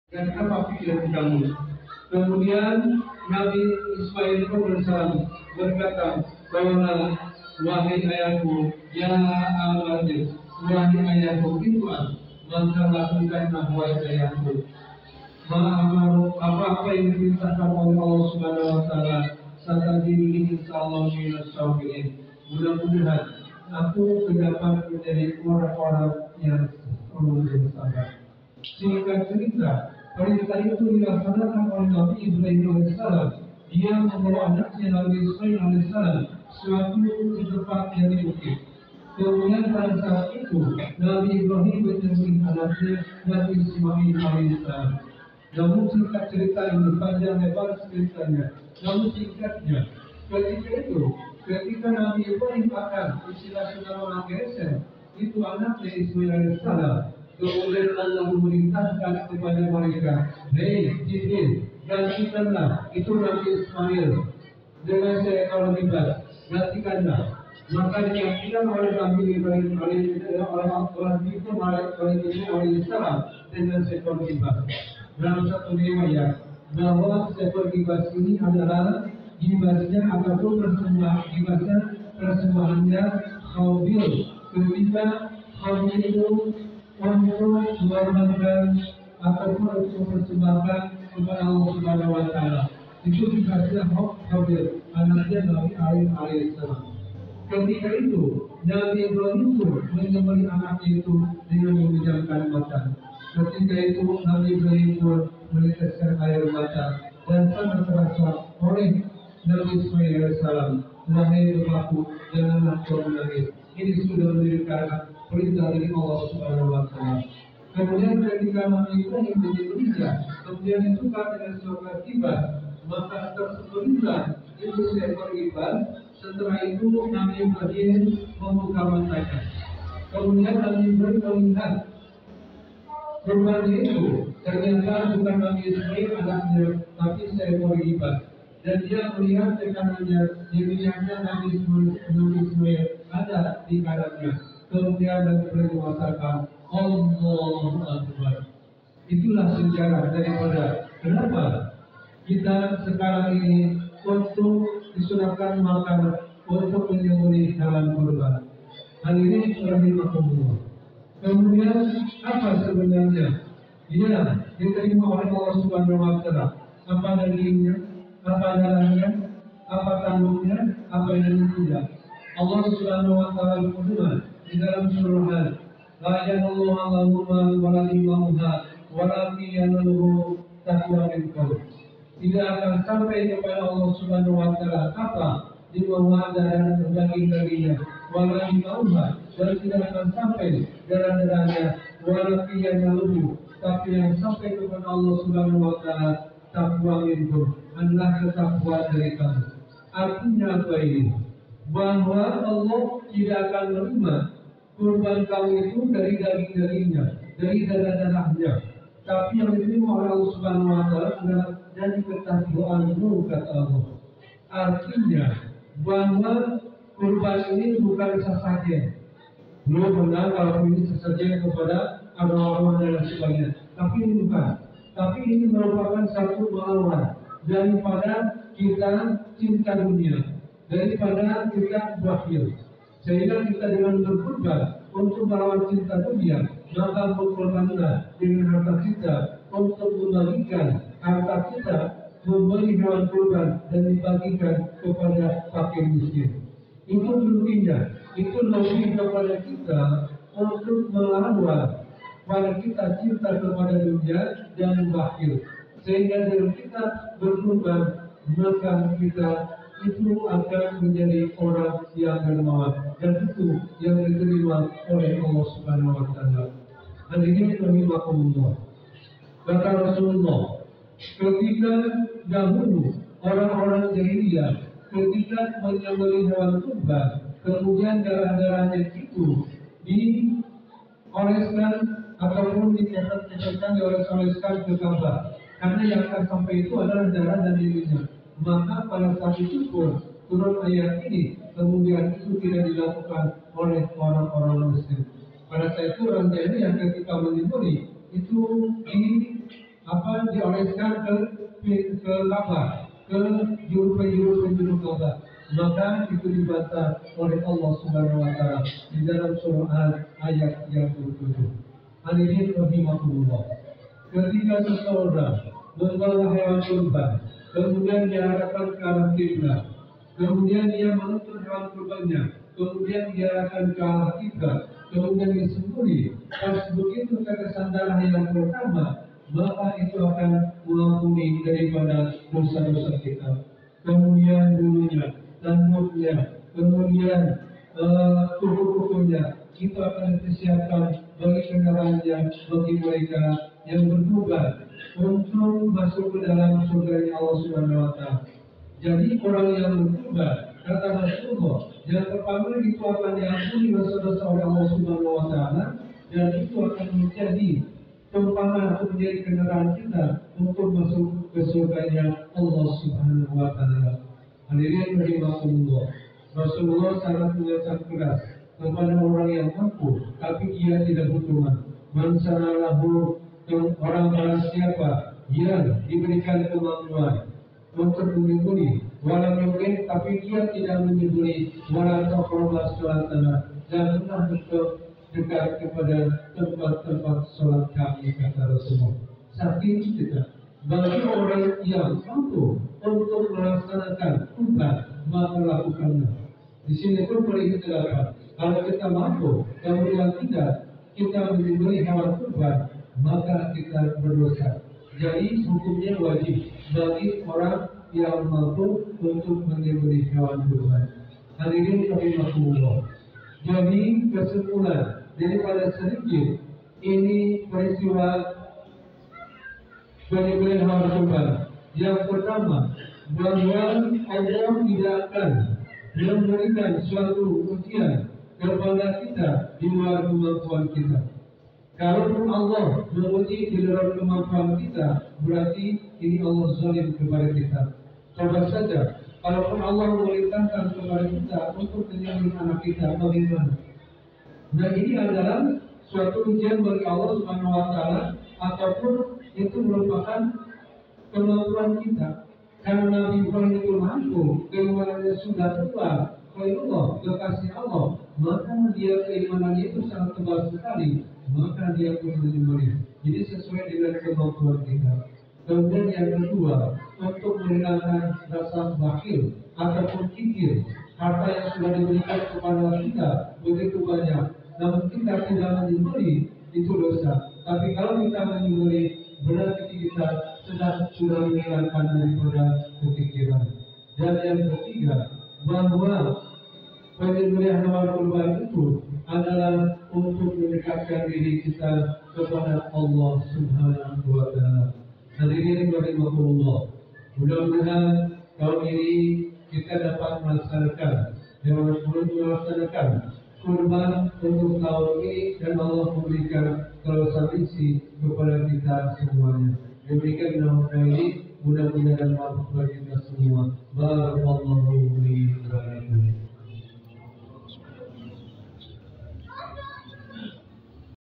dan apa pikiran kamu? Kemudian Nabi Ismail pun berkata bahwa wahai ayahku, ya aladil, wahai ayahku Iman, maka lakukanlah wahai ayahku apa-apa yang diperintahkan oleh Allah Subhanahu Wa Taala. Saat ini insyaallah minas sabirin. Mudah-mudahan aku dapat menjadi orang-orang yang selalu bersabar. Singkat cerita, perintah itu dilaksanakan oleh Nabi Ibrahim alaihissalam. Dia membawa anaknya Nabi Ismail alaihissalam suatu ke tempat yang di bukit. Kemudian pada saat itu Nabi Ibrahim menyembelih anaknya Nabi Ismail alaihissalam. Namun singkat cerita ini, panjang lebar ceritanya. Namun singkatnya, ketika Nabi Ibrahim akan istilah saudara geser, itu anaknya Ismail alaihissalam. Kemudian Allah memerintahkan kepada mereka, hei Jibril, gantikanlah itu Nabi Ismail dengan seekor kibas, gantikanlah. Maka digantikan oleh Nabi Ibrahim alaihissalam dengan seekor kibas. Dalam satu riwayat bahwa seekor kibas ini adalah kibasnya ataupun persembahannya Khabil ketika Khabil itu untuk mengorbankan ataupun untuk mempersembahkan kepada Allah Subhanahu Wa Taala. Itu kibasnya Khabil, anaknya Nabi alaihissalam. Ketika itu Nabi Ibrahim pun menyembelih anaknya itu dengan memejamkan mata. Ketika itu Nabi Ibrahim pun meneteskan air mata dan sangat terasa oleh Nabi Ismail alaihissalam. Wahai bapakku, janganlah kau menangis. Ini sudah menjadi perintah dari Allah Subhanahu Wa Taala. Kemudian ketika Nabi Ibrahim menyembelihnya, kemudian ditukar dengan seekor kibas, maka tersembelihlah itu seekor kibas. Setelah itu Nabi Ibrahim membuka matanya. Kemudian Nabi Ibrahim melihat korban itu ternyata bukan Nabi Ismail anaknya, tapi seekor kibas. Dan dia melihat tekanannya, dirinya Nabi Ismail ada di kanannya. Kemudian Nabi Ibrahim mengatakan, Allahu Akbar. Itulah sejarah daripada kenapa kita sekarang ini untuk disunahkan makan untuk menyembelih hewan kurban. Hal ini rahimahullah. Kemudian apa sebenarnya? Dia diterima oleh Allah Subhanahu Wa Taala. Apa dagingnya? Apa darahnya? Apa tanduknya? Apa yang tidak? Allah Subhanahu Wa Taala berfirman di dalam surah La yanallahu Allahumma wa la dimauha wa la yanaluhu taqwa minkum. Tidak akan sampai kepada Allah Subhanahu Wa Taala apa di bawah darah daging-dagingnya, wala dimauha, dan tidak akan sampai darah-darahnya, wala yanaluhu, tapi yang sampai kepada Allah Subhanahu Wa Taala taqwa minkum, adalah ketakwa dari kamu. Artinya apa ini? Bahwa Allah tidak akan menerima kurban kamu itu dari daging-dagingnya, dari darah-darahnya, tapi yang diterima oleh Allah Subhanahu Wa Taala adalah dari ketakwaan-Mu, kata Allah. Artinya bahwa kurban ini bukan sesajen. Belum benar kalau ini sesajen kepada orang-orang dan sebagainya. Tapi ini bukan. Tapi ini merupakan satu melawan daripada kita cinta dunia, daripada kita bakhil. Sehingga kita dengan berkurban untuk melawan cinta dunia, maka berkorbanlah dengan harta kita untuk membagikan harta kita, membeli hewan kurban dan dibagikan kepada fakir miskin. Itu intinya, itu lebih kepada kita untuk melawan pada kita cinta kepada dunia dan bakhil. Sehingga dengan kita berkurban, maka kita itu akan menjadi orang yang dermawan, dan itu yang diterima oleh Allah Subhanahu Wa Taala. Dan ini rahimahullah. Kata Rasulullah, ketika dahulu orang-orang jahiliyah ketika menyembelih hewan kurban, kemudian darah-darahnya itu dioleskan ataupun dioleskan ke Ka'bah, karena yang akan sampai itu adalah darah dan dirinya. Maka pada saat itu pun turun ayat ini, kemudian itu tidak dilakukan oleh orang-orang Muslim. Pada saat itu orang jahiliyah ketika menyembelih itu dioleskan ke Ka'bah, ke penjuru Ka'bah, maka itu dibantah oleh Allah Subhanahu wa taala di dalam surah ayat yang 27. Hadirin rahimakumullah. Ketika seseorang membawa hewan kurban, kemudian diarahkan ke arah kiblat, kemudian dia menuntun hewan kurbannya, kemudian diarahkan ke arah kiblat, kemudian disembunyi. Pas begitu kata sandaran yang pertama, maka itu akan mengampuni daripada dosa-dosa kita. Kemudian bulunya, tanduknya, kemudian kuku-kukunya, itu akan disiapkan bagi kendaraannya, bagi mereka yang bertobat untuk masuk ke dalam surga Allah Subhanahu wa taala. Jadi orang yang bertobat, kata Rasulullah, yang pertama itu akan diampuni dosa-dosa oleh Allah Subhanahu wa taala, dan itu akan menjadi tumpangan untuk menjadi kendaraan kita untuk masuk ke surganya Allah Subhanahu wa taala. Hadirin rahimakumullah. Rasulullah sangat mengecam keras kepada orang yang mampu tapi dia tidak bertobat. Man sanalahu, orang siapa yang diberikan kemampuan untuk menyembunyi walau mungkin tapi dia tidak menyembunyi walau taqrabu salatana, janganlah dekat kepada tempat-tempat sholat kami, kata Rasulullah. Saking kita bagi orang yang mampu untuk melaksanakan kurban, maka lakukanlah. Di sini pun perintahkan, kalau kita mampu, kemudian tidak kita menyembelih hewan kurban, maka kita berdosa. Jadi hukumnya wajib bagi orang yang mampu untuk menyembelih hewan kurban. Hadirin rahimakumullah. Jadi kesimpulan daripada sedikit ini peristiwa penyembelihan hewan kurban. Yang pertama, bahwa Allah tidak akan memberikan suatu ujian kepada kita di luar kemampuan kita. Kalaupun Allah menguji di luar kemampuan kita, berarti ini Allah zalim kepada kita. Coba saja, kalaupun Allah memerintahkan kepada kita untuk menyembelih anak kita, bagaimana? Nah, ini adalah suatu ujian bagi Allah Subhanahu wa taala, ataupun itu merupakan kemampuan kita. Karena Nabi Ibrahim itu mampu, keimanannya sudah tua, Allah, kekasih Allah, maka dia keimanannya itu sangat tebal sekali, maka dia pun menyembelih. Jadi sesuai dengan kemampuan kita. Kemudian yang kedua, untuk menghilangkan rasa bakhil ataupun kikir, harta yang sudah diberikan kepada kita begitu banyak, namun kita tidak menyembelih, itu dosa. Tapi kalau kita menyembelih, berarti kita sudah menghilangkan daripada kekikiran. Dan yang ketiga, bahwa penyembelihan hewan kurban itu adalah untuk mendekatkan diri kita kepada Allah Subhanahu wa taala. Hadirin rahimakumullah. Mudah-mudahan tahun ini kita dapat melaksanakan kurban untuk tahun ini, dan Allah memberikan solusi kepada kita semuanya. Demikian mudah-mudahan mampu bagi kita semua. Barakallahu li wa lakum.